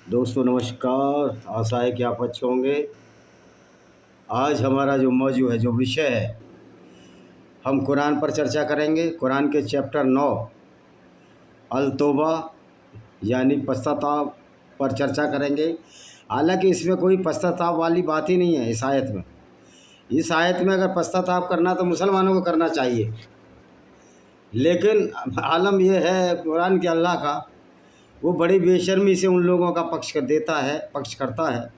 दोस्तों नमस्कार। आशा है कि आप अच्छे होंगे। आज हमारा जो मौजू है, जो विषय है, हम कुरान पर चर्चा करेंगे। कुरान के चैप्टर 9 अल तौबा यानी पश्चाताप पर चर्चा करेंगे। हालांकि इसमें कोई पश्चाताप वाली बात ही नहीं है। इस आयत में अगर पश्चाताप करना तो मुसलमानों को करना चाहिए, लेकिन आलम यह है कुरान के अल्लाह का, वो बड़ी बेशर्मी से उन लोगों का पक्ष करता है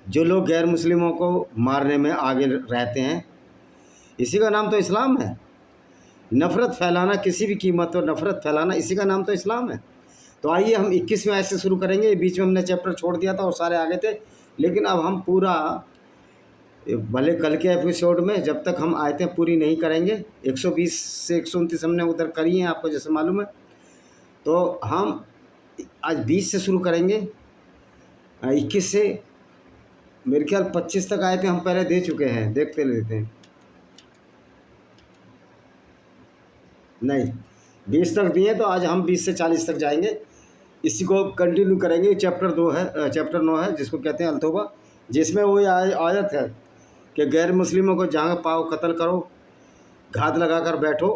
जो लोग गैर मुस्लिमों को मारने में आगे रहते हैं। इसी का नाम तो इस्लाम है। नफ़रत फैलाना, किसी भी कीमत पर नफ़रत फैलाना, इसी का नाम तो इस्लाम है। तो आइए हम 21वें आयत से शुरू करेंगे। बीच में हमने चैप्टर छोड़ दिया था और सारे आगे थे, लेकिन अब हम पूरा, भले कल के एपिसोड में जब तक हम आयतें पूरी नहीं करेंगे, 120 से 129 हमने उधर करी हैं, आपको जैसे मालूम है, तो हम आज 20 से शुरू करेंगे। 21 से मेरे ख्याल 25 तक आए थे, हम पहले दे चुके हैं, देखते लेते हैं। नहीं, 20 तक दिए, तो आज हम 20 से 40 तक जाएंगे। इसी को कंटिन्यू करेंगे। चैप्टर 9 है, जिसको कहते हैं अल-तौबा, जिसमें वो आयत है कि गैर मुस्लिमों को जहाँ पाओ कत्ल करो, घात लगा कर बैठो।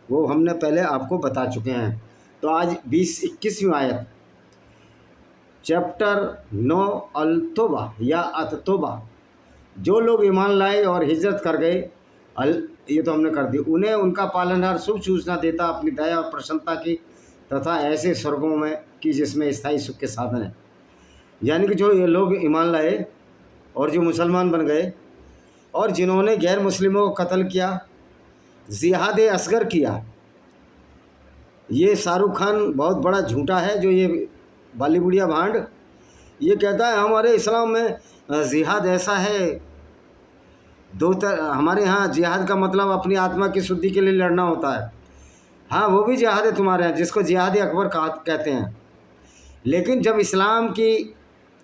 वो हमने पहले आपको बता चुके हैं। तो आज 21वीं आयत, चैप्टर 9 अल-तौबा या अत-तौबा। जो लोग ईमान लाए और हिजरत कर गए, ये तो हमने कर दी, उन्हें उनका पालनहार शुभ सूचना देता अपनी दया और प्रसन्नता की, तथा ऐसे स्वर्गों में कि जिसमें स्थायी सुख के साधन है। यानी कि जो ये लोग ईमान लाए और जो मुसलमान बन गए और जिन्होंने गैर मुस्लिमों को कत्ल किया, जिहाद असगर किया। ये शाहरुख खान बहुत बड़ा झूठा है, जो ये बॉलीवुडिया भांड ये कहता है हमारे इस्लाम में जिहाद ऐसा है। हमारे यहाँ जिहाद का मतलब अपनी आत्मा की शुद्धि के लिए लड़ना होता है। हाँ, वो भी जिहाद है तुम्हारे यहाँ, जिसको जिहाद अकबर कहते हैं। लेकिन जब इस्लाम की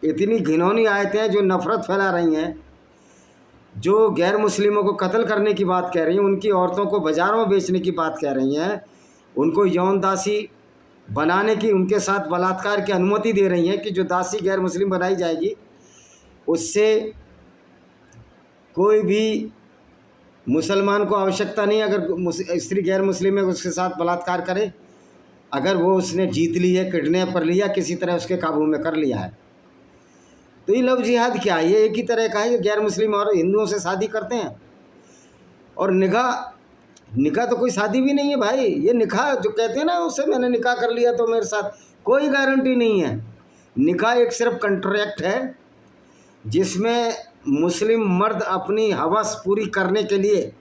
इतनी घिनौनी आयतें हैं जो नफ़रत फैला रही हैं, जो गैर मुस्लिमों को कत्ल करने की बात कह रही हैं, उनकी औरतों को बाज़ारों में बेचने की बात कह रही हैं, उनको यौन दासी बनाने की, उनके साथ बलात्कार की अनुमति दे रही हैं कि जो दासी गैर मुस्लिम बनाई जाएगी उससे कोई भी मुसलमान को आवश्यकता नहीं, अगर स्त्री गैर मुस्लिम है उसके साथ बलात्कार करे, अगर वो उसने जीत ली है, किडनैप कर लिया, किसी तरह उसके काबू में कर लिया है, तो ये लव जिहाद क्या है? ये एक ही तरह का है। ये गैर मुस्लिम और हिंदुओं से शादी करते हैं, और निकाह तो कोई शादी भी नहीं है भाई। ये निकाह जो कहते हैं ना, उससे मैंने निकाह कर लिया तो मेरे साथ, कोई गारंटी नहीं है। निकाह एक सिर्फ कंट्रैक्ट है जिसमें मुस्लिम मर्द अपनी हवस पूरी करने के लिए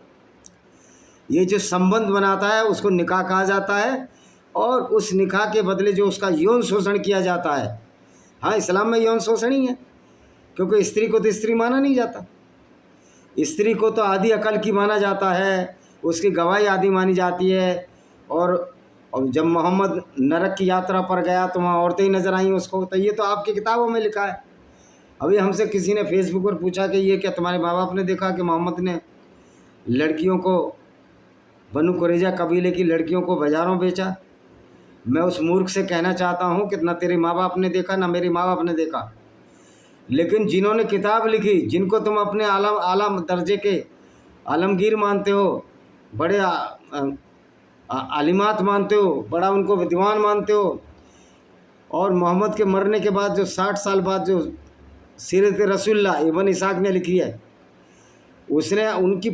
ये जो संबंध बनाता है उसको निकाह कहा जाता है, और उस निकाह के बदले जो उसका यौन शोषण किया जाता है। हाँ, इस्लाम में यौन शोषण ही है, क्योंकि स्त्री को तो स्त्री माना नहीं जाता। स्त्री को तो आधी अकल की माना जाता है, उसकी गवाही आधी मानी जाती है। और जब मोहम्मद नरक की यात्रा पर गया तो वहाँ औरतें ही नज़र आईं उसको। तो ये तो आपकी किताबों में लिखा है। अभी हमसे किसी ने फेसबुक पर पूछा कि ये क्या तुम्हारे माँ बाप ने देखा कि मोहम्मद ने लड़कियों को, बनु कुरैजा कबीले की लड़कियों को बाज़ारों बेचा? मैं उस मूर्ख से कहना चाहता हूँ कि ना तेरे माँ बाप ने देखा, ना मेरे माँ बाप ने देखा। लेकिन जिन्होंने किताब लिखी, जिनको तुम अपने आला दर्जे के आलमगीर मानते हो, बड़े आलिमात मानते हो, बड़ा उनको विद्वान मानते हो, और मोहम्मद के मरने के बाद जो 60 साल बाद जो सीरत रसूलुल्लाह इब्न इसाक ने लिखी है, उसने उनकी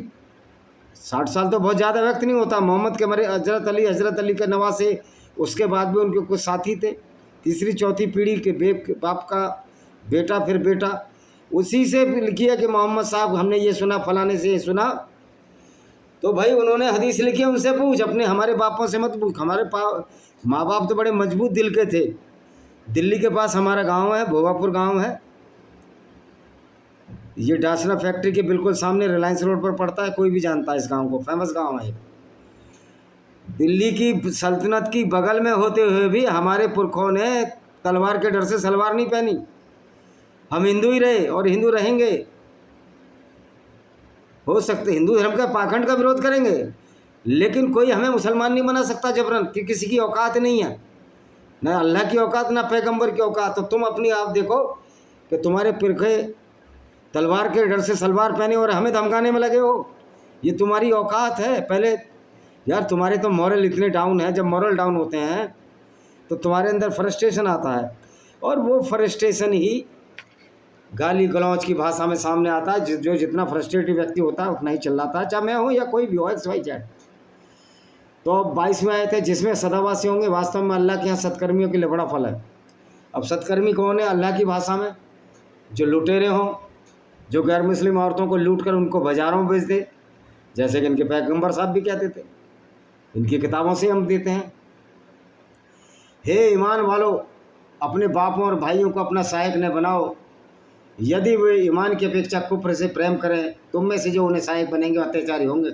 60 साल तो बहुत ज़्यादा वक्त नहीं होता। मोहम्मद के मरे हज़रत अली के नवासे, उसके बाद भी उनके कुछ साथी थे, तीसरी चौथी पीढ़ी के बाप का बेटा, फिर बेटा, उसी से लिखी है कि मोहम्मद साहब हमने ये सुना, फलाने से ये सुना। तो भाई उन्होंने हदीस लिखी है, उनसे पूछ, हमारे बापों से मत पूछ। हमारे माँ बाप तो बड़े मजबूत दिल के थे। दिल्ली के पास हमारा गांव है, भोगापुर गांव है, ये डासना फैक्ट्री के बिल्कुल सामने रिलायंस रोड पर पड़ता है। कोई भी जानता है इस गांव को, फेमस गांव है। दिल्ली की सल्तनत की बगल में होते हुए भी हमारे पुरखों ने तलवार के डर से सलवार नहीं पहनी। हम हिंदू ही रहे और हिंदू रहेंगे। हो सकते हिंदू धर्म का पाखंड का विरोध करेंगे, लेकिन कोई हमें मुसलमान नहीं बना सकता जबरन, कि किसी की औकात नहीं है। ना अल्लाह की औकात ना पैगंबर की औकात। तो तुम अपनी आप देखो कि तुम्हारे पिरखे तलवार के डर से सलवार पहने और हमें धमकाने में लगे हो। ये तुम्हारी औकात है? पहले यार तुम्हारे तो मॉरल इतने डाउन है। जब मॉरल डाउन होते हैं तो तुम्हारे अंदर फ्रस्ट्रेशन आता है, और वो फ्रस्ट्रेशन ही गाली गलौज की भाषा में सामने आता है। जो जितना फ्रस्ट्रेटेड व्यक्ति होता है उतना ही चिल्लाता है, चाहे मैं हूँ या कोई भी हो, XYZ। तो अब 22 में आए थे जिसमें सदावासी होंगे। वास्तव में अल्लाह के यहाँ सत्कर्मियों के लिए बड़ा फल है। अब सत्कर्मी कौन है अल्लाह की भाषा में? जो लुटेरे हों, जो गैर मुस्लिम औरतों को लूट कर उनको बाज़ारों में बेच दे, जैसे कि इनके पैगंबर साहब भी कहते थे, इनकी किताबों से हम देते हैं। हे ईमान वालों, अपने बापों और भाइयों को अपना सहायक न बनाओ। यदि वे ईमान की अपेक्षा कुफ्र से प्रेम करें, तुम में से जो उन्हें सहायक बनेंगे अत्याचारी होंगे।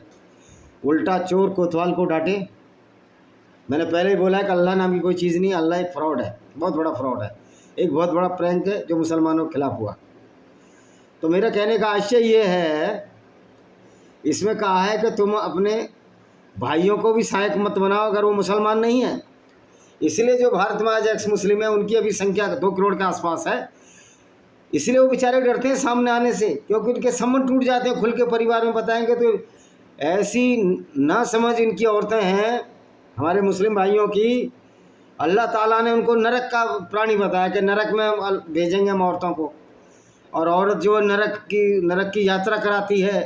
उल्टा चोर कोतवाल को डांटे। मैंने पहले ही बोला है कि अल्लाह नाम की कोई चीज़ नहीं। अल्लाह एक फ्रॉड है, बहुत बड़ा फ्रॉड है, एक बहुत बड़ा प्रैंक है जो मुसलमानों के खिलाफ हुआ। तो मेरा कहने का आशय ये है, इसमें कहा है कि तुम अपने भाइयों को भी सहायक मत बनाओ अगर वो मुसलमान नहीं है। इसलिए जो भारत में आज एक्स मुस्लिम है उनकी अभी संख्या 2 करोड़ के आसपास है। इसलिए वो बेचारे डरते हैं सामने आने से, क्योंकि उनके संबंध टूट जाते हैं। खुल के परिवार में बताएंगे तो ऐसी ना समझ इनकी औरतें हैं हमारे मुस्लिम भाइयों की। अल्लाह ताला ने उनको नरक का प्राणी बताया कि नरक में भेजेंगे हम औरतों को। और औरत जो नरक की यात्रा कराती है,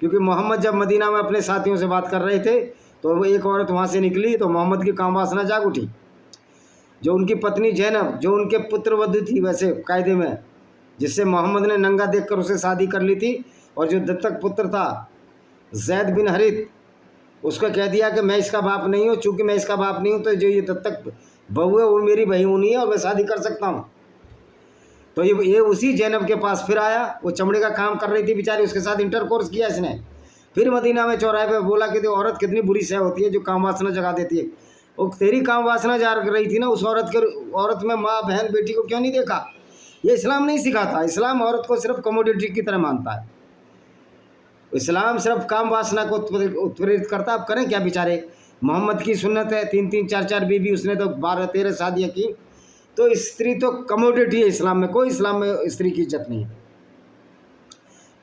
क्योंकि मोहम्मद जब मदीना में अपने साथियों से बात कर रहे थे तो वो एक औरत वहाँ से निकली तो मोहम्मद की काम वासना जाग उठी। जो उनकी पत्नी जैनब, जो उनके पुत्रवधू थी वैसे कायदे में, जिससे मोहम्मद ने नंगा देखकर उसे शादी कर ली थी, और जो दत्तक पुत्र था जैद बिन हरित, उसको कह दिया कि मैं इसका बाप नहीं हूँ, चूँकि मैं इसका बाप नहीं हूँ तो जो ये दत्तक बहू है वो मेरी बहू नहीं है और मैं शादी कर सकता हूँ। तो ये उसी जैनब के पास फिर आया। वो चमड़े का काम कर रही थी बेचारी, उसके साथ इंटरकोर्स किया इसने। फिर मदीना में चौराहे पे बोला कि तो औरत कितनी बुरी सह होती है जो काम वासना जगा देती है। वो तेरी काम वासना जा रही थी ना, उस औरत में माँ बहन बेटी को क्यों नहीं देखा? ये इस्लाम नहीं सिखाता। इस्लाम औरत को सिर्फ कमोडिटी की तरह मानता है। इस्लाम सिर्फ काम वासना को उत्प्रेरित करता। अब करें क्या बेचारे? मोहम्मद की सुन्नत है 3-3 4-4 बीवी, उसने तो 12-13 शादियाँ की। तो स्त्री तो कमोडिटी है इस्लाम में, कोई इस्लाम में स्त्री की इज्जत नहीं है।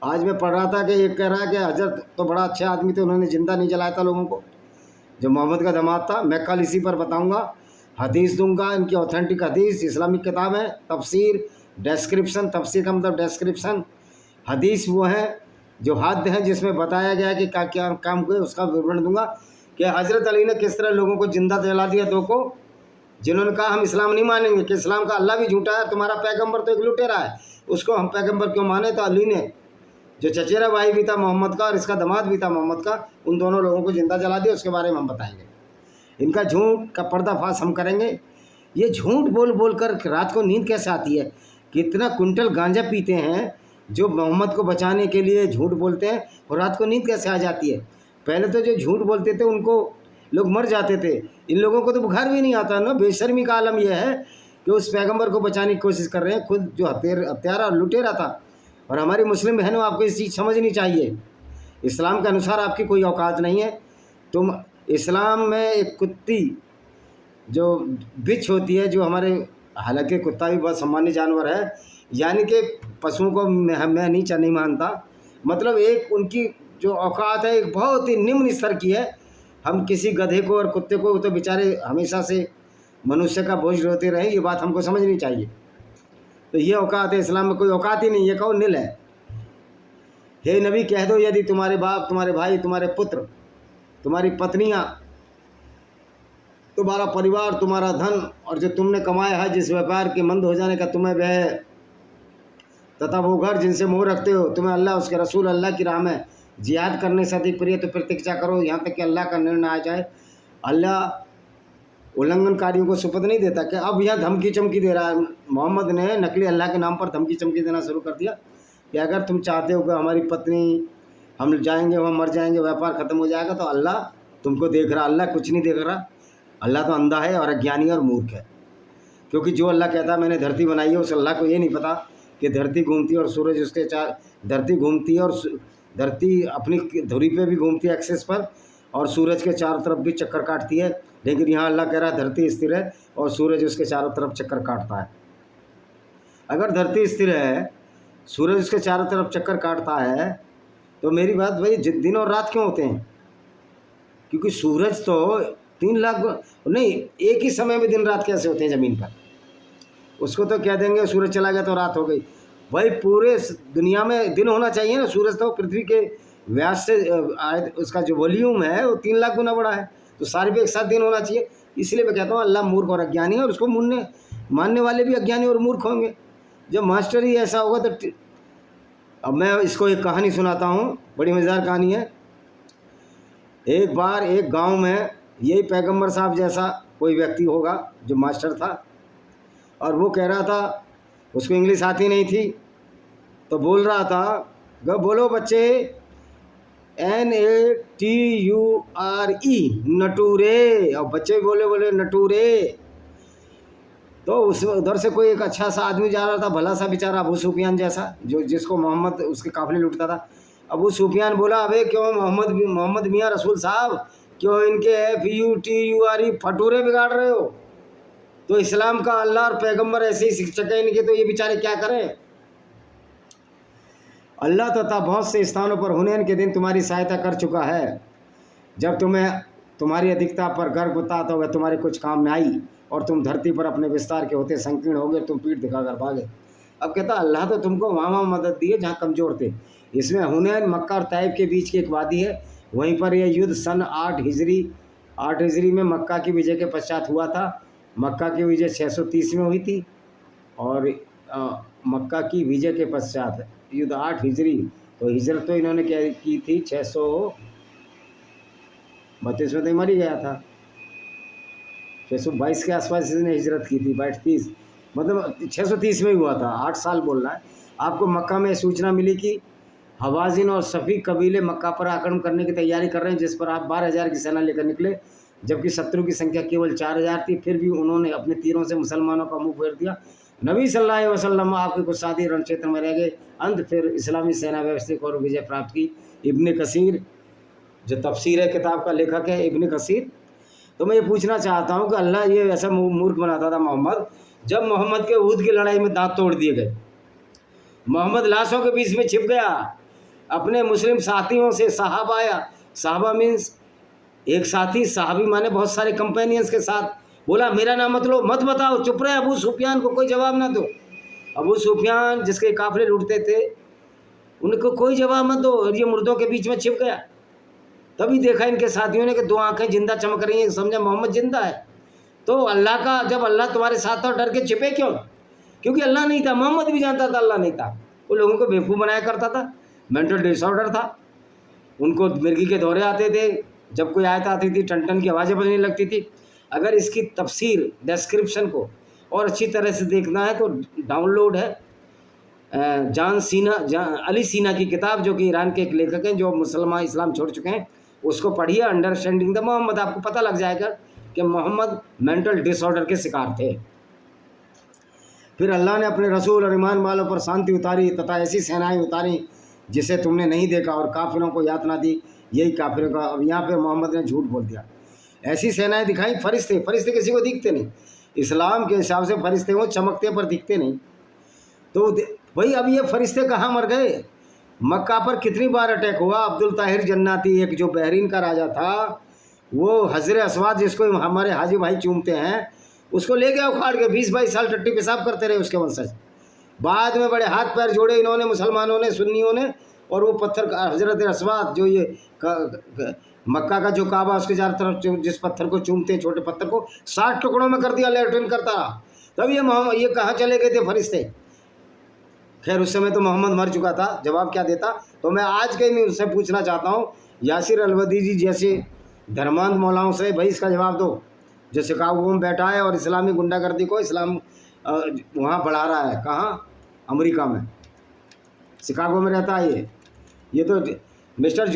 आज मैं पढ़ रहा था कि एक कह रहा है कि हजरत तो बड़ा अच्छे आदमी थे, उन्होंने जिंदा नहीं जलाया था लोगों को, जो मोहम्मद का दामाद था। मैं कल इसी पर बताऊंगा, हदीस दूंगा, इनकी ऑथेंटिक हदीस, इस्लामिक किताब है, तफसीर, डेस्क्रिप्शन। तफसीर का मतलब डेस्क्रिप्शन। हदीस वो है जो हद है जिसमें बताया गया कि क्या क्या काम हुए, उसका विवरण दूंगा कि हज़रत अली ने किस तरह लोगों को जिंदा जला दिया, दो को, जिन्होंने कहा हम इस्लाम नहीं मानेंगे, कि इस्लाम का अल्लाह भी झूठा है, तुम्हारा पैगंबर तो एक लुटेरा है, उसको हम पैगंबर क्यों माने? तो अली ने, जो चचेरा भाई भी था मोहम्मद का और इसका दामाद भी था मोहम्मद का, उन दोनों लोगों को जिंदा जला दिया। उसके बारे में हम बताएंगे। इनका झूठ का पर्दाफाश हम करेंगे। ये झूठ बोल बोल कर रात को नींद कैसे आती है? कितना कुंटल गांजा पीते हैं जो मोहम्मद को बचाने के लिए झूठ बोलते हैं, और रात को नींद कैसे आ जाती है? पहले तो जो झूठ बोलते थे उनको लोग मर जाते थे, इन लोगों को तो बुखार भी नहीं आता ना। बेशर्मी का आलम यह है कि उस पैगंबर को बचाने की कोशिश कर रहे हैं, खुद जो हत्यारा और लुटेरा था। और हमारी मुस्लिम बहनों, आपको इस चीज़ समझनी चाहिए, इस्लाम के अनुसार आपकी कोई औकात नहीं है। तुम इस्लाम में एक कुत्ती जो बिच होती है, जो हमारे, हालांकि कुत्ता भी बहुत सम्मानित जानवर है, यानी कि पशुओं को मैं नीचा नहीं मानता, मतलब एक उनकी जो औकात है एक बहुत ही निम्न स्तर की है। हम किसी गधे को और कुत्ते को, तो बेचारे हमेशा से मनुष्य का बोझ होते रहे, ये बात हमको समझनी चाहिए। तो ये औकात है, इस्लाम में कोई औकात ही नहीं है, कौन नील है। हे नबी कह दो, यदि तुम्हारे बाप, तुम्हारे भाई, तुम्हारे पुत्र, तुम्हारी पत्नियां, तुम्हारा परिवार, तुम्हारा धन और जो तुमने कमाया है, जिस व्यापार के मंद हो जाने का तुम्हें वह है, तथा वो घर जिनसे मोह रखते हो, तुम्हें अल्लाह उसके रसूल अल्लाह की राह में जिहाद करने से अधिक प्रिय, तो प्रतीक्षा करो यहाँ तक कि अल्लाह का निर्णय आ जाए। अल्लाह उल्लंघनकारियों को सुपथ नहीं देता। कि अब यहाँ धमकी चमकी दे रहा है, मोहम्मद ने नकली अल्लाह के नाम पर धमकी चमकी देना शुरू कर दिया कि अगर तुम चाहते हो कि हमारी पत्नी, हम जाएंगे, वहाँ मर जाएंगे, व्यापार ख़त्म हो जाएगा, तो अल्लाह तुमको देख रहा। अल्लाह कुछ नहीं देख रहा, अल्लाह तो अंधा है और अज्ञानी और मूर्ख है। क्योंकि जो अल्लाह कहता है मैंने धरती बनाई है, उस अल्लाह को ये नहीं पता कि धरती घूमती है और सूरज उसके धरती घूमती है, और धरती अपनी धुरी पे भी घूमती है एक्सेस पर, और सूरज के चारों तरफ भी चक्कर काटती है, लेकिन यहाँ अल्लाह कह रहा है धरती स्थिर है और सूरज उसके चारों तरफ चक्कर काटता है। अगर धरती स्थिर है, सूरज उसके चारों तरफ चक्कर काटता है, तो मेरी बात भाई दिन और रात क्यों होते हैं? क्योंकि सूरज तो 3 लाख नहीं, एक ही समय में दिन रात कैसे होते हैं ज़मीन पर? उसको तो कह देंगे सूरज चला गया तो रात हो गई। भाई पूरे दुनिया में दिन होना चाहिए ना। सूरज तो पृथ्वी के व्यास से उसका जो वॉल्यूम है वो 3 लाख गुना बड़ा है, तो सारे पे एक साथ दिन होना चाहिए। इसलिए मैं कहता हूँ अल्लाह मूर्ख और अज्ञानी है, और उसको मानने वाले भी अज्ञानी और मूर्ख होंगे। जब मास्टर ही ऐसा होगा तो अब मैं इसको एक कहानी सुनाता हूँ, बड़ी मज़ेदार कहानी है। एक बार एक गांव में यही पैगंबर साहब जैसा कोई व्यक्ति होगा जो मास्टर था, और वो कह रहा था, उसको इंग्लिश आती नहीं थी, तो बोल रहा था, बोलो बच्चे, NATURE, नटूरे। और बच्चे बोले नटूरे। तो उस उधर से कोई एक अच्छा सा आदमी जा रहा था, भला सा बेचारा, अबू सुफियान जैसा, जिसको मोहम्मद उसके काफिले लूटता था। अबू सुफियान बोला, अबे क्यों मोहम्मद मियाँ रसूल साहब, क्यों इनके FUTURE फटूरे बिगाड़ रहे हो? तो इस्लाम का अल्लाह और पैगंबर ऐसे ही शिक्षक है इनके, तो ये बेचारे क्या करें? अल्लाह तथा बहुत से स्थानों पर हुनैन के दिन तुम्हारी सहायता कर चुका है। जब तुम्हें तुम्हारी अधिकता पर गर्व होता तो वह तुम्हारे कुछ काम में आई, और तुम धरती पर अपने विस्तार के होते संकीर्ण हो गए, तुम पीठ दिखाकर भागे। अब कहता अल्लाह तो तुमको वहाँ मदद दी है जहाँ कमज़ोर थे। इसमें हुनैन मक्का और तैब के बीच की एक वादी है, वहीं पर यह युद्ध सन 8 हिजरी में मक्का की विजय के पश्चात हुआ था। मक्का की विजय 630 में हुई थी, और मक्का की विजय के पश्चात युद्ध 8 हिजरी, तो हिजरत तो इन्होंने क्या की थी 632 में, तो मर ही गया था। 622 के आसपास इसने हिजरत की थी, 30 मतलब 630 में ही हुआ था। 8 साल बोल रहा है। आपको मक्का में सूचना मिली कि हवाजिन और सफ़ी कबीले मक्का पर आक्रमण करने की तैयारी कर रहे हैं, जिस पर आप 12,000 की सेना लेकर निकले, जबकि शत्रु की संख्या केवल 4,000 थी। फिर भी उन्होंने अपने तीरों से मुसलमानों का मुंह फेर दिया। नबी सल्लल्लाहु अलैहि वसल्लम आपके कुछ साथी रण क्षेत्र में रह गए। अंत फिर इस्लामी सेना व्यवस्थित और विजय प्राप्त की। इब्न कसीर जो तफसीर है किताब का लेखक है, इब्न कसीर। तो मैं ये पूछना चाहता हूँ कि अल्लाह ये ऐसा मूर्ख बनाता था मोहम्मद, जब मोहम्मद के उहद की लड़ाई में दांत तोड़ दिए गए, मोहम्मद लाशों के बीच में छिप गया, अपने मुस्लिम साथियों से साहबा मीन्स एक साथी, साहबी माने बहुत सारे कंपेनियंस के साथ बोला, मेरा नाम मत बताओ, चुप रहे। अबू सुफियान को कोई जवाब ना दो। अबू सुफियान जिसके काफिले लूटते थे, उनको कोई जवाब मत दो। और ये मुर्दों के बीच में छिप गया। तभी देखा इनके साथियों ने कि 2 आंखें जिंदा चमक रही हैं, समझा मोहम्मद जिंदा है। तो अल्लाह का, जब अल्लाह तुम्हारे साथ था डर के छिपे क्यों? क्योंकि अल्लाह नहीं था। मोहम्मद भी जानता था अल्लाह नहीं था। वो लोगों को बेवकूफ़ बनाया करता था, मेंटल डिसऑर्डर था। उनको मिर्गी के दौरे आते थे, जब कोई आयत आती थी टन की आवाज़ें बजने लगती थी। अगर इसकी तफसीर डिस्क्रिप्शन को और अच्छी तरह से देखना है तो डाउनलोड है अली सीना की किताब, जो कि ईरान के एक लेखक हैं जो मुसलमान इस्लाम छोड़ चुके हैं। उसको पढ़िए, अंडरस्टैंडिंग द मोहम्मद, आपको पता लग जाएगा कि मोहम्मद मेंटल डिसऑर्डर के शिकार थे। फिर अल्लाह ने अपने रसूल और ईमान वालों पर शांति उतारी तथा ऐसी सेनाएं उतारी जिसे तुमने नहीं देखा, और काफिरों को यातना दी, यही काफिरों का। अब यहाँ पे मोहम्मद ने झूठ बोल दिया। ऐसी सेनाएं दिखाई, फरिश्ते किसी को दिखते नहीं। इस्लाम के हिसाब से फरिश्ते वो चमकते पर दिखते नहीं। तो भाई अब ये फरिश्ते कहाँ मर गए? मक्का पर कितनी बार अटैक हुआ। अब्दुल ताहिर जन्नाती, एक जो बहरीन का राजा था, वो हजरे अस्वाद जिसको हमारे हाजी भाई चूमते हैं, उसको ले गया उखाड़ के। 20-22 साल टट्टी पेशाब करते रहे उसके वंशज। बाद में बड़े हाथ पैर जोड़े इन्होंने, मुसलमानों ने, सुन्नियों ने, और वो पत्थर हजरत अस्वाद जो ये मक्का का जो काबा उसके चारों तरफ जिस पत्थर को चूमते हैं, छोटे पत्थर को 60 टुकड़ों में कर दिया, लैट्रिन करता रहा। तब ये कहाँ चले गए थे फरिश्ते? खैर उस समय तो मोहम्मद मर चुका था, जवाब क्या देता? तो मैं आज के में उससे पूछना चाहता हूँ, यासिर अलवदी जी जैसे धर्मांध मौलाओं से, भाई इसका जवाब दो, जो शिकागो में बैठा है और इस्लामी गुंडागर्दी को इस्लाम वहाँ बढ़ा रहा है। कहाँ? अमेरिका में, शिकागो में रहता है ये तो mister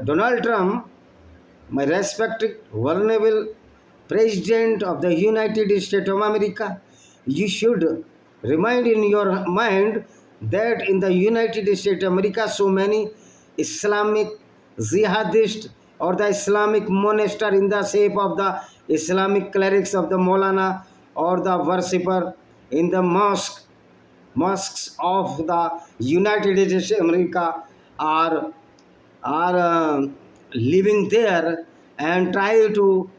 Donald Trump, my respected vulnerable president of the United state of America, you should remind in your mind that in the United States of America so many Islamic jihadists or the Islamic monastery in the shape of the Islamic clerics of the Maulana, or the worshipper in the mosques of the United States of America are living there and try to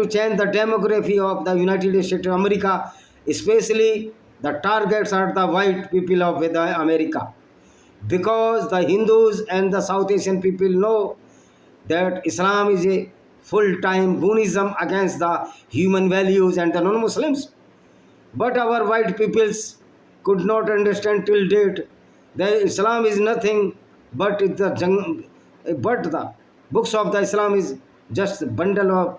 change the demography of the United States of America, especially the targets are the white people of the America. Because the Hindus and the South Asian people know that Islam is a full-time Buddhism against the human values and the non-Muslims. But our white peoples could not understand till date that Islam is nothing but the books of the Islam is just a bundle of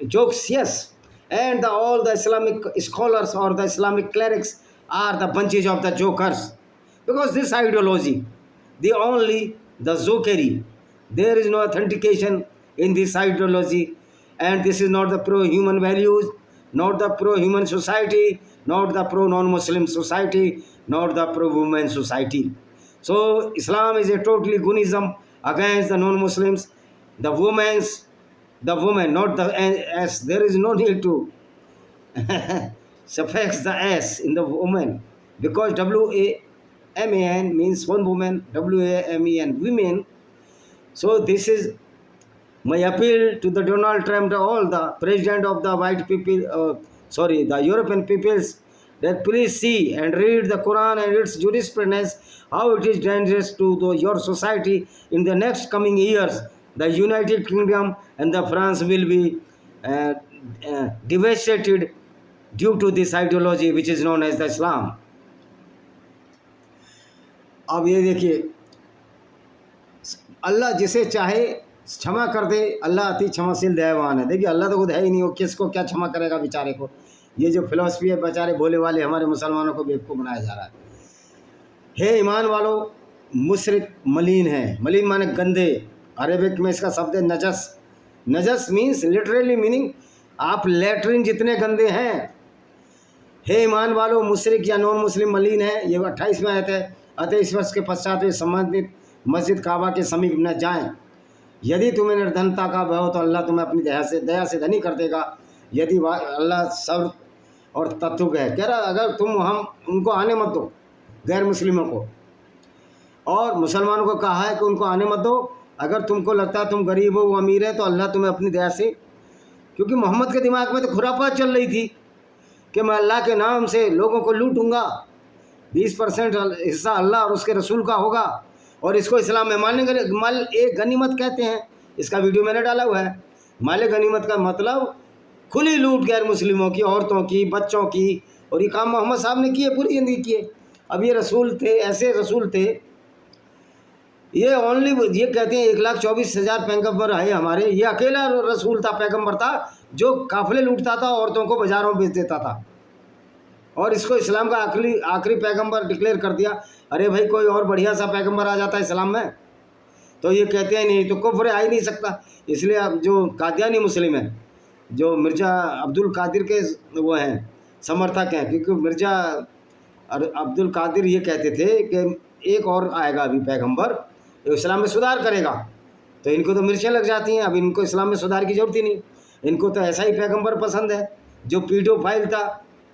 jokes, yes. And all the Islamic scholars or the Islamic clerics are the bunches of the jokers. Because this ideology, the jokery. There is no authentication in this ideology, and this is not the pro-human values, not the pro-human society, not the pro-non-Muslim society, not the pro-women society. So Islam is a totally Gunism against the non-Muslims. The women, not the S. There is no need to suffix the S in the woman, because WAMAN means one woman, WAMEN women. So this is my appeal to the Donald Trump, all the president of the white people, the European peoples, that please see and read the Quran and its jurisprudence, how it is dangerous to your society. In the next coming years, the United Kingdom and the France will be devastated due to this ideology which is known as the Islam. अब ये देखिए, अल्लाह जिसे चाहे क्षमा कर दे, अल्लाह अति क्षमाशील दयावान है। देखिए अल्लाह तो खुद है ही नहीं, वो किसको क्या क्षमा करेगा बेचारे को। ये जो फिलॉसफी है, बेचारे भोले वाले हमारे मुसलमानों को बेवकूफ़ बनाया जा रहा है। हे ईमान वालों, मुशरिक मलिन है। मलिन माने गंदे। अरेबिक में इसका शब्द है नजस। नजस मीन्स लिटरली मीनिंग आप लेटरिन जितने गंदे हैं। हे ईमान वालों, मुशरिक या नॉन मुस्लिम मलिन है। ये 28 में आयत है। अतः इस वर्ष के पश्चात वे संबंधित मस्जिद काबा के समीप न जाएं। यदि तुम्हें निर्धनता का भय हो तो अल्लाह तुम्हें अपनी दया से धनी कर देगा। यदि अल्लाह सब और तत्व है, कह रहा अगर तुम हम उनको आने मत दो, गैर मुस्लिमों को, और मुसलमानों को कहा है कि उनको आने मत दो। अगर तुमको लगता है तुम गरीब हो वो अमीर है तो अल्लाह तुम्हें अपनी दया से, क्योंकि मोहम्मद के दिमाग में तो खुरापात चल रही थी कि मैं अल्लाह के नाम से लोगों को लूटूंगा, 20% हिस्सा अल्लाह और उसके रसूल का होगा, और इसको इस्लाम में माल एक गनीमत कहते हैं। इसका वीडियो मैंने डाला हुआ है। माल गनीमत का मतलब खुली लूट गैर मुस्लिमों की, औरतों की, बच्चों की, और ये काम मोहम्मद साहब ने किए, पूरी ज़िंदगी किए। अब ये रसूल थे, ऐसे रसूल थे, ये कहते हैं 1,24,000 पैगम्बर है हमारे। ये अकेला रसूल था, पैगम्बर था, जो काफिले लूटता था, औरतों को बाज़ारों में बेच देता था, और इसको इस्लाम का आखिरी पैगम्बर डिक्लेयर कर दिया। अरे भाई, कोई और बढ़िया सा पैगम्बर आ जाता है इस्लाम में तो ये कहते हैं नहीं, तो कुफ्र आ ही नहीं सकता। इसलिए अब जो कादियानी मुस्लिम हैं, जो मिर्ज़ा अब्दुल कादिर के वो हैं, समर्थक हैं, क्योंकि मिर्ज़ा अब्दुल कादिर ये कहते थे कि एक और आएगा अभी पैगम्बर, तो इस्लाम में सुधार करेगा। तो इनको तो मिर्चें लग जाती हैं। अब इनको इस्लाम में सुधार की ज़रूरत ही नहीं, इनको तो ऐसा ही पैगम्बर पसंद है जो पीडोफाइल था।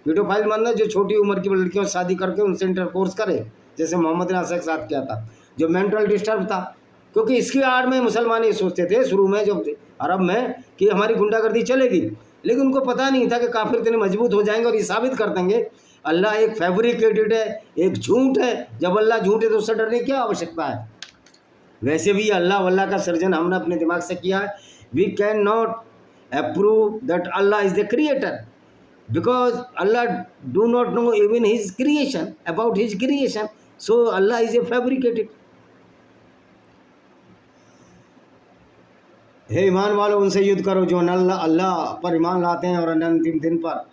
पीडोफाइल मतलब जो छोटी उम्र की लड़कियों से शादी करके उनसे इंटरकोर्स करे, जैसे मोहम्मद ने आशा के साथ किया था, जो मेंटल डिस्टर्ब था। क्योंकि इसकी आड़ में मुसलमान ये सोचते थे शुरू में, जब अरब में, कि हमारी गुंडागर्दी चलेगी, लेकिन उनको पता नहीं था कि काफिर इतने मजबूत हो जाएंगे और ये साबित कर देंगे अल्लाह एक फैब्रिकेटेड है, एक झूठ है। जब अल्लाह झूठ है तो उससे डरने की क्या आवश्यकता है। वैसे भी अल्लाह का सर्जन हमने अपने दिमाग से किया है। We can not approve that Allah is the creator, because Allah do not know even his creation, about his creation, so Allah is a fabricated। हे ईमान वालों, उनसे युद्ध करो जो अल्लाह पर ईमान लाते हैं और अंतिम दिन पर,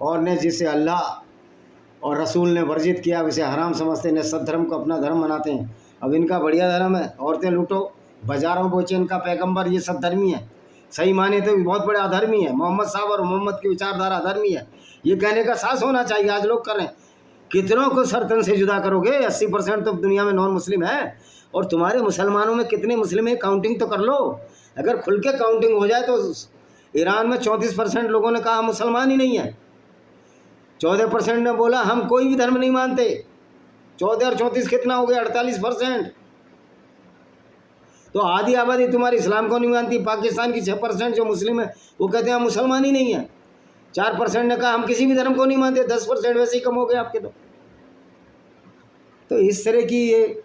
और ने जिसे अल्लाह और रसूल ने वर्जित किया उसे हराम समझते हैं, ने सद्धर्म को अपना धर्म बनाते हैं। अब इनका बढ़िया धर्म है, औरतें लूटो, बाजारों बेचे, इनका पैगंबर ये सद्धर्मी है। सही माने तो बहुत बड़े अधर्मी है। मोहम्मद साहब और मोहम्मद की विचारधारा अधर्मी है, ये कहने का साहस होना चाहिए। आज लोग कर रहे हैं, कितनों को सरतन से जुदा करोगे? 80% तो दुनिया में नॉन मुस्लिम है, और तुम्हारे मुसलमानों में कितने मुस्लिम है काउंटिंग तो कर लो। अगर खुल के काउंटिंग हो जाए तो ईरान में 34% लोगों ने कहा मुसलमान ही नहीं है, 14% ने बोला हम कोई भी धर्म नहीं मानते। 14 और 34 कितना हो गया? 48%। तो आधी आबादी तुम्हारी इस्लाम को नहीं मानती। पाकिस्तान की 6% जो मुस्लिम है वो कहते हैं हम मुसलमान ही नहीं है। 4% ने कहा हम किसी भी धर्म को नहीं मानते। 10% वैसे ही कम हो गए आपके। तो इस तरह की ये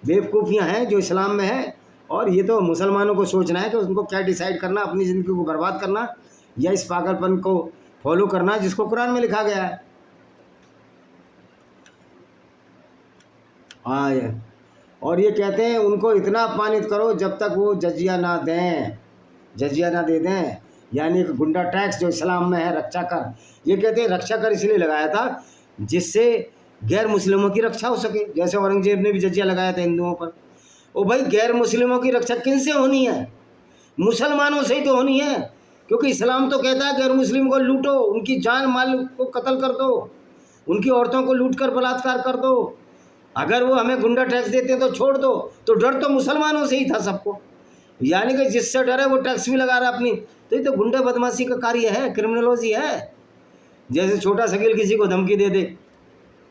बेवकूफ़ियाँ हैं जो इस्लाम में है, और ये तो मुसलमानों को सोचना है कि उनको क्या डिसाइड करना, अपनी ज़िंदगी को बर्बाद करना या इस पागलपन को फॉलो करना जिसको कुरान में लिखा गया है। हाँ, और ये कहते हैं उनको इतना अपमानित करो जब तक वो जजिया ना दें, जजिया ना दे दें, यानी कि गुंडा टैक्स जो इस्लाम में है, रक्षा कर। ये कहते हैं रक्षा कर इसलिए लगाया था जिससे गैर मुस्लिमों की रक्षा हो सके। जैसे औरंगजेब ने भी जजिया लगाया था हिंदुओं पर। ओ भाई, गैर मुस्लिमों की रक्षा किन से होनी है? मुसलमानों से ही तो होनी है, क्योंकि इस्लाम तो कहता है गैर मुस्लिम को लूटो, उनकी जान माल को कत्ल कर दो, उनकी औरतों को लूट कर बलात्कार कर दो। अगर वो हमें गुंडा टैक्स देते हैं तो छोड़ दो। तो डर तो मुसलमानों से ही था सबको, यानी कि जिससे डर है वो टैक्स भी लगा रहा है अपनी। तो ये तो गुंडे बदमाशी का कार्य है, क्रिमिनोलॉजी है। जैसे छोटा शकील किसी को धमकी दे दे,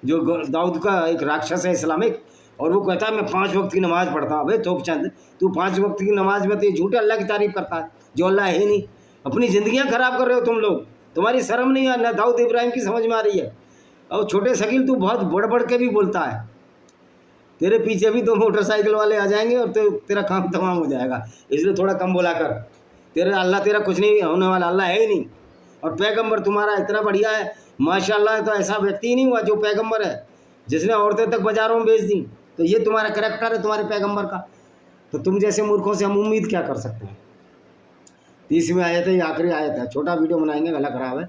जो दाऊद का एक राक्षस है इस्लामिक, और वो कहता है मैं 5 वक्त की नमाज़ पढ़ता हूँ। भाई तोपचंद, तू 5 वक्त की नमाज में तो ये झूठे अल्लाह की तारीफ़ करता है जो अल्लाह है ही नहीं। अपनी ज़िंदगियाँ ख़राब कर रहे हो तुम लोग, तुम्हारी शर्म नहीं है ना दाऊद इब्राहिम की समझ में आ रही है। और छोटे शकील तू बहुत बढ़ बढ़ के भी बोलता है, तेरे पीछे भी 2 मोटरसाइकिल वाले आ जाएंगे और तेरा काम तमाम हो जाएगा। इसलिए थोड़ा कम बोला कर। तेरा अल्लाह तेरा कुछ नहीं होने वाला, अल्लाह है ही नहीं। और पैगंबर तुम्हारा इतना बढ़िया है माशाल्लाह, तो ऐसा व्यक्ति ही नहीं हुआ जो पैगंबर है जिसने औरतें तक बाज़ारों में बेच दी। तो ये तुम्हारा करैक्टर है तुम्हारे पैगंबर का। तो तुम जैसे मूर्खों से हम उम्मीद क्या कर सकते हैं? 30वीं आयत है, ये आखिरी आयत है। छोटा वीडियो बनाएंगे, गला खराब है।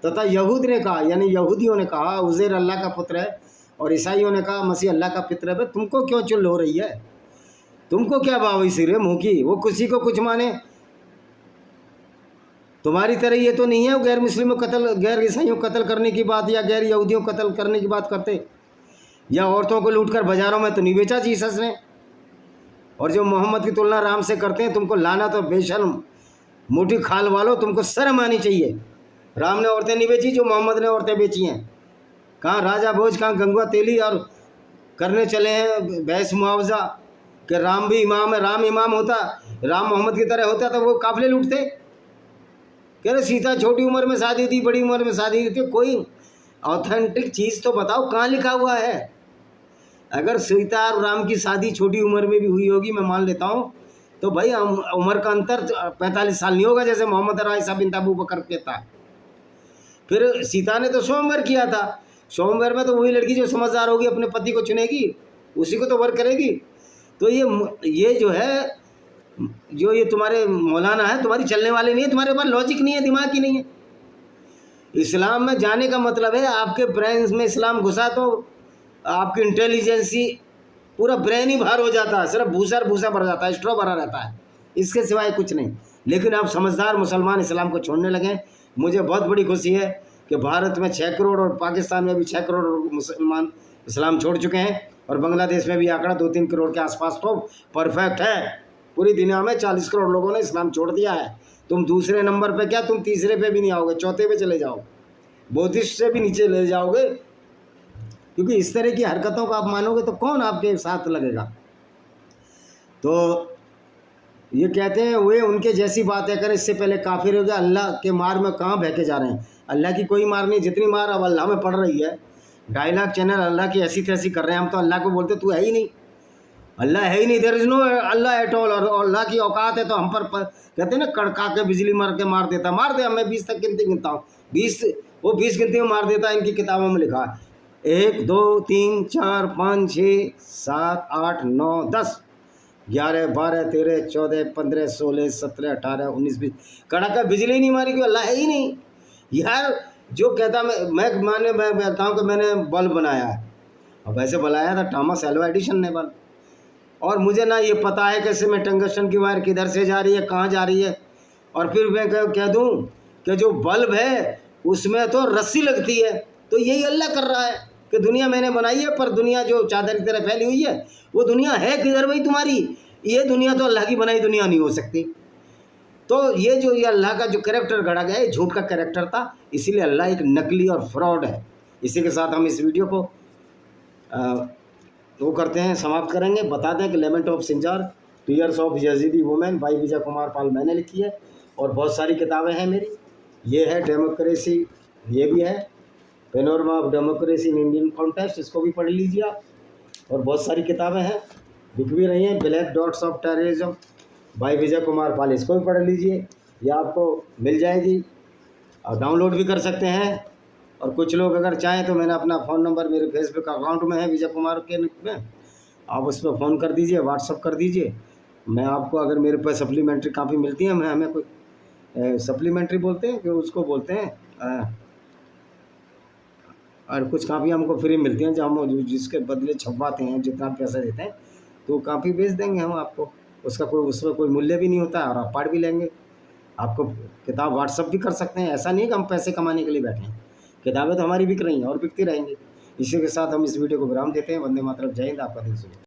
तथा यहूद ने कहा, यानी यहूदियों ने कहा उज़ैर अल्लाह का पुत्र है, और ईसाइयों ने कहा मसीह अल्लाह का पुत्र है। तुमको क्यों चुल हो रही है? तुमको क्या बावई सिर है मुँह की? वो किसी को कुछ माने, तुम्हारी तरह ये तो नहीं है गैर मुस्लिमों कत्ल, गैर ईसाइयों कत्ल करने की बात या गैर यहूदियों कत्ल करने की बात करते, या औरतों को लूटकर बाज़ारों में तो नहीं बेचा जीसस ने। और जो मोहम्मद की तुलना राम से करते हैं, तुमको लाना तो बेशर्म मोटी खाल वालों, तुमको शर्म आनी चाहिए। राम ने औरतें नहीं बेची जो मोहम्मद ने औरतें बेची हैं। कहाँ राजा भोज, कहाँ गंगवा तेली, और करने चले हैं बहस मुआवजा कि राम भी इमाम है। राम इमाम होता, राम मोहम्मद की तरह होता तो वो काफिले लूटते। कह रहे सीता छोटी उम्र में शादी हुई थी, बड़ी उम्र में शादी हुई थी। कोई ऑथेंटिक चीज़ तो बताओ, कहाँ लिखा हुआ है? अगर सीता और राम की शादी छोटी उम्र में भी हुई होगी मैं मान लेता हूँ, तो भाई उम्र का अंतर 45 साल नहीं होगा जैसे मोहम्मद और आयशा बिन्त अबू बकर के था। फिर सीता ने तो स्वयंवर किया था, स्वयंवर में तो वही लड़की जो समझदार होगी अपने पति को चुनेगी, उसी को तो वर करेगी। तो ये जो है, जो ये तुम्हारे मौलाना है, तुम्हारी चलने वाले नहीं है, तुम्हारे पास लॉजिक नहीं है, दिमाग ही नहीं है। इस्लाम में जाने का मतलब है आपके ब्रेन में इस्लाम घुसा तो आपकी इंटेलिजेंसी पूरा ब्रेन ही बाहर हो जाता है, सिर्फ भूसा भर जाता है, स्ट्रॉ भरा रहता है, इसके सिवाय कुछ नहीं। लेकिन आप समझदार मुसलमान इस्लाम को छोड़ने लगे। मुझे बहुत बड़ी खुशी है कि भारत में 6 करोड़ और पाकिस्तान में भी 6 करोड़ मुसलमान इस्लाम छोड़ चुके हैं, और बांग्लादेश में भी आंकड़ा 2-3 करोड़ के आसपास तो परफेक्ट है। पूरी दुनिया में 40 करोड़ लोगों ने इस्लाम छोड़ दिया है। तुम दूसरे नंबर पे क्या, तुम तीसरे पे भी नहीं आओगे, चौथे पे चले जाओ, बौद्धिस्ट से भी नीचे ले जाओगे। क्योंकि इस तरह की हरकतों को आप मानोगे तो कौन आपके साथ लगेगा? तो ये कहते हैं वे उनके जैसी बातें करें, इससे पहले काफिर हो गया। अल्लाह के मार में कहाँ बहके जा रहे हैं? अल्लाह की कोई मार नहीं, जितनी मार अब अल्लाह में पड़ रही है। 2.5 लाख चैनल अल्लाह की ऐसी तैसी कर रहे हैं। हम तो अल्लाह को बोलते तू है ही नहीं, अल्लाह है ही नहीं, there is no Allah at all. और अल्लाह की औकात है तो हम पर कहते हैं ना, कड़का के बिजली मार के मार देता, मार दे। मैं 20 तक गिनती गिनता हूँ, 20 गिनती में मार देता है। इनकी किताबों में लिखा है 1 2 3 4 5 6 7 8 9 10 11 12 13 14 15 16 17 18 19 20। कड़का बिजली नहीं मारी, क्यों? अल्लाह है ही नहीं यार। जो कहता मैं कहता हूँ कि मैंने बल्ब बनाया है, अब वैसे बनाया था थॉमस एल्वा एडिसन ने बल्ब, और मुझे ना ये पता है कैसे मैं टंगस्टन की वायर किधर से जा रही है, कहाँ जा रही है। और फिर मैं कह दूँ कि जो बल्ब है उसमें तो रस्सी लगती है, तो यही अल्लाह कर रहा है। कि दुनिया मैंने बनाई है, पर दुनिया जो चादर की तरह फैली हुई है वो दुनिया है किधर भाई तुम्हारी? ये दुनिया तो अल्लाह की बनाई दुनिया नहीं हो सकती। तो ये जो ये अल्लाह का जो कैरेक्टर गढ़ा गया है झूठ का कैरेक्टर था, इसीलिए अल्लाह एक नकली और फ्रॉड है। इसी के साथ हम इस वीडियो को वो करते हैं, समाप्त करेंगे। बता दें कि lament of Sinjar, tears of Yazidi women by Vijay Kumar Pal मैंने लिखी है, और बहुत सारी किताबें हैं मेरी। ये है डेमोक्रेसी, ये भी है panorama of democracy in Indian context, इसको भी पढ़ लीजिए आप। और बहुत सारी किताबें हैं, बिक भी रही हैं। Black dots of terrorism by Vijay Kumar Pal, इसको भी पढ़ लीजिए, ये आपको मिल जाएगी और डाउनलोड भी कर सकते हैं। और कुछ लोग अगर चाहें तो मैंने अपना फ़ोन नंबर मेरे फेसबुक अकाउंट में है विजय कुमार के में, आप उस पर फ़ोन कर दीजिए, व्हाट्सअप कर दीजिए। मैं आपको, अगर मेरे पास सप्लीमेंट्री काफ़ी मिलती है, मैं हमें कोई सप्लीमेंट्री बोलते हैं कि उसको बोलते हैं, और कुछ कापी हमको फ्री मिलती हैं जो हम जिसके बदले छपवाते हैं, जितना पैसा देते हैं तो कापी बेच देंगे हम आपको, उसका कोई उसमें कोई मूल्य भी नहीं होता है और आप पढ़ भी लेंगे। आपको किताब व्हाट्सअप भी कर सकते हैं, ऐसा नहीं कि हम पैसे कमाने के लिए बैठे हैं। किताबें तो हमारी बिक रही हैं और बिकती रहेंगी। इसी के साथ हम इस वीडियो को विराम देते हैं। वंदे मातरम, जय हिंद, आपका दिन शुभ हो।